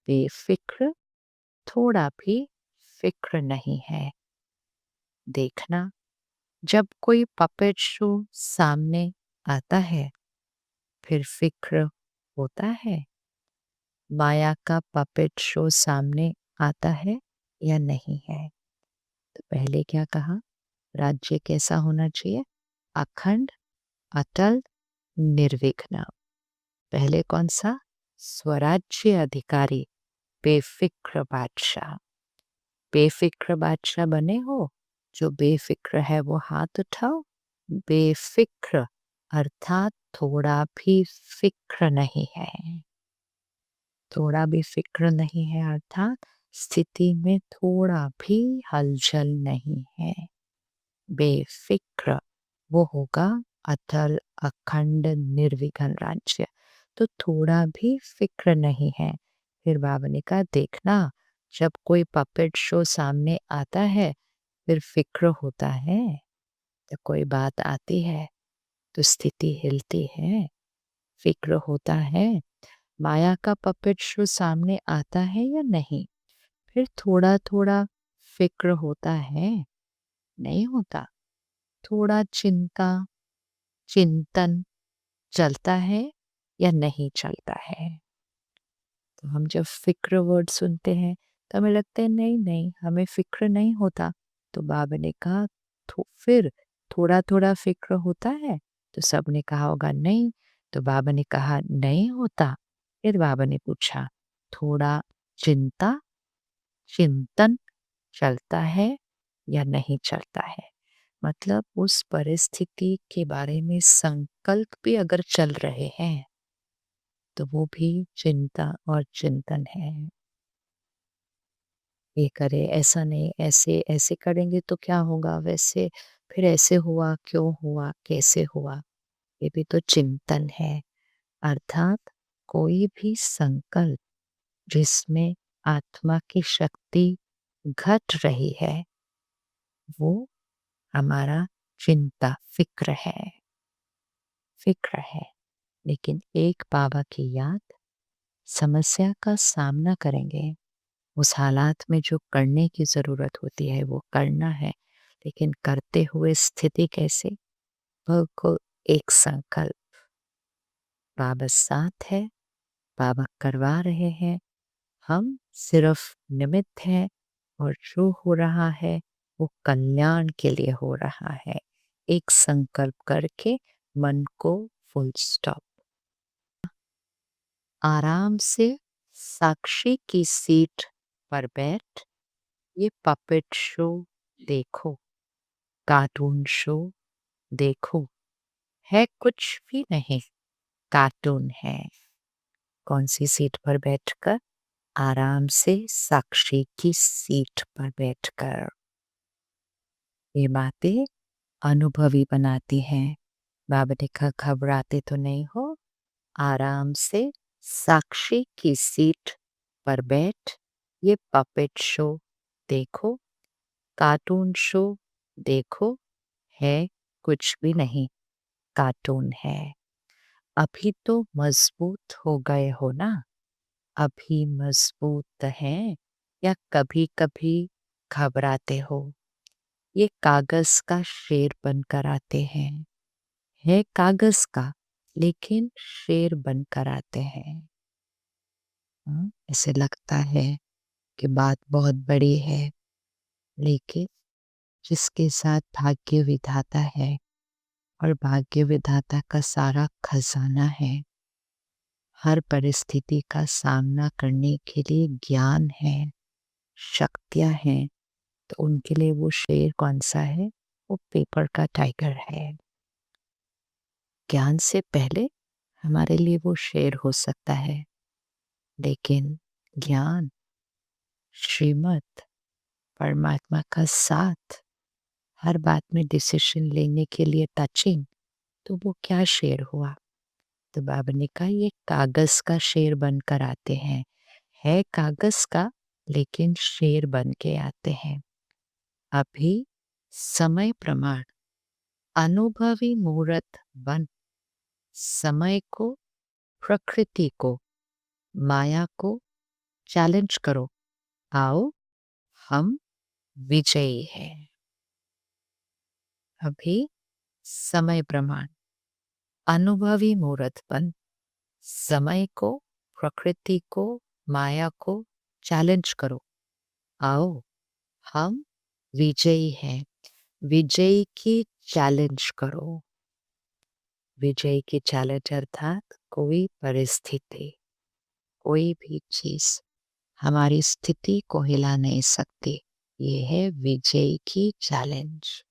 बेफिक्र, थोड़ा भी फिक्र नहीं है। देखना, जब कोई पपेट शो सामने आता है, फिर फिक्र होता है। माया का पपेट शो सामने आता है या नहीं है? तो पहले क्या कहा? राज्य कैसा होना चाहिए? अखंड, अटल, निर्विघ्न। पहले कौन सा? स्वराज्य अधिकारी, बेफिक्र बादशाह। बेफिक्र बादशाह बने हो? जो बेफिक्र है वो हाथ उठाओ। बेफिक्र अर्थात थोड़ा भी फिक्र नहीं है। थोड़ा भी फिक्र नहीं है अर्थात स्थिति में थोड़ा भी हलचल नहीं है। बेफिक्र वो होगा अटल, अखंड, निर्विघ्न राज्य। तो थोड़ा भी फिक्र नहीं है। फिर बाबा ने कहा, देखना, जब कोई पपेट शो सामने आता है, फिर फिक्र होता है। जब कोई बात आती है तो स्थिति हिलती है, फिक्र होता है। माया का पपेट शो सामने आता है या नहीं? फिर थोड़ा थोड़ा फिक्र होता है? नहीं होता। थोड़ा चिंता, चिंतन चलता है या नहीं चलता है? तो हम जब फिक्र वर्ड सुनते हैं तो हमें लगता है नहीं नहीं, हमें फिक्र नहीं होता। तो बाबा ने कहा, फिर थोड़ा थोड़ा फिक्र होता है? तो सब ने कहा होगा नहीं। तो बाबा ने कहा नहीं होता। फिर बाबा ने पूछा, थोड़ा चिंता, चिंतन चलता है या नहीं चलता है? मतलब उस परिस्थिति के बारे में संकल्प भी अगर चल रहे हैं तो वो भी चिंता और चिंतन है। ये करे, ऐसा नहीं, ऐसे ऐसे करेंगे तो क्या होगा, वैसे फिर ऐसे हुआ, क्यों हुआ, कैसे हुआ, ये भी तो चिंतन है। अर्थात कोई भी संकल्प जिसमें आत्मा की शक्ति घट रही है, वो हमारा चिंता, फिक्र है। फिक्र है। लेकिन एक बाबा की याद, समस्या का सामना करेंगे, उस हालात में जो करने की ज़रूरत होती है वो करना है। लेकिन करते हुए स्थिति कैसे? बिल्कुल एक संकल्प, बाबा साथ है, बाबा करवा रहे हैं, हम सिर्फ निमित्त हैं, और जो हो रहा है वो कल्याण के लिए हो रहा है। एक संकल्प करके मन को फुल स्टॉप। आराम से साक्षी की सीट पर बैठ ये पपेट शो देखो, कार्टून शो देखो। है कुछ भी नहीं, कार्टून है। कौन सी सीट पर बैठकर? आराम से साक्षी की सीट पर बैठकर। ये बातें अनुभवी बनाती हैं। बाबा ने कहा, घबराते तो नहीं हो, आराम से साक्षी की सीट पर बैठ ये पपेट शो देखो, कार्टून शो देखो। है कुछ भी नहीं, कार्टून है। अभी तो मजबूत हो गए हो ना? अभी मजबूत हैं या कभी कभी घबराते हो? ये कागज का शेर बनकर आते हैं। है कागज का, लेकिन शेर बनकर आते हैं। ऐसे लगता है कि बात बहुत बड़ी है, लेकिन जिसके साथ भाग्य विधाता है, और भाग्य विधाता का सारा खजाना है, हर परिस्थिति का सामना करने के लिए ज्ञान है, शक्तियां हैं, तो उनके लिए वो शेर कौन सा है? वो पेपर का टाइगर है। ज्ञान से पहले हमारे लिए वो शेर हो सकता है, लेकिन ज्ञान, श्रीमत, परमात्मा का साथ, हर बात में डिसीजन लेने के लिए टचिंग, तो वो क्या शेर हुआ? तो बाबा ने कहा, ये कागज का शेर बनकर आते हैं। है कागज का, लेकिन शेर बन के आते हैं। अभी समय प्रमाण अनुभवी मूर्त बन समय को, प्रकृति को, माया को चैलेंज करो। आओ हम विजयी हैं। अभी समय प्रमाण, अनुभवी मुहूर्तपन, समय को, प्रकृति को, माया को चैलेंज करो। आओ हम विजयी हैं। विजयी की चैलेंज करो। विजयी की चैलेंज अर्थात कोई परिस्थिति, कोई भी चीज हमारी स्थिति को हिला नहीं सकती। ये है विजयी की चैलेंज।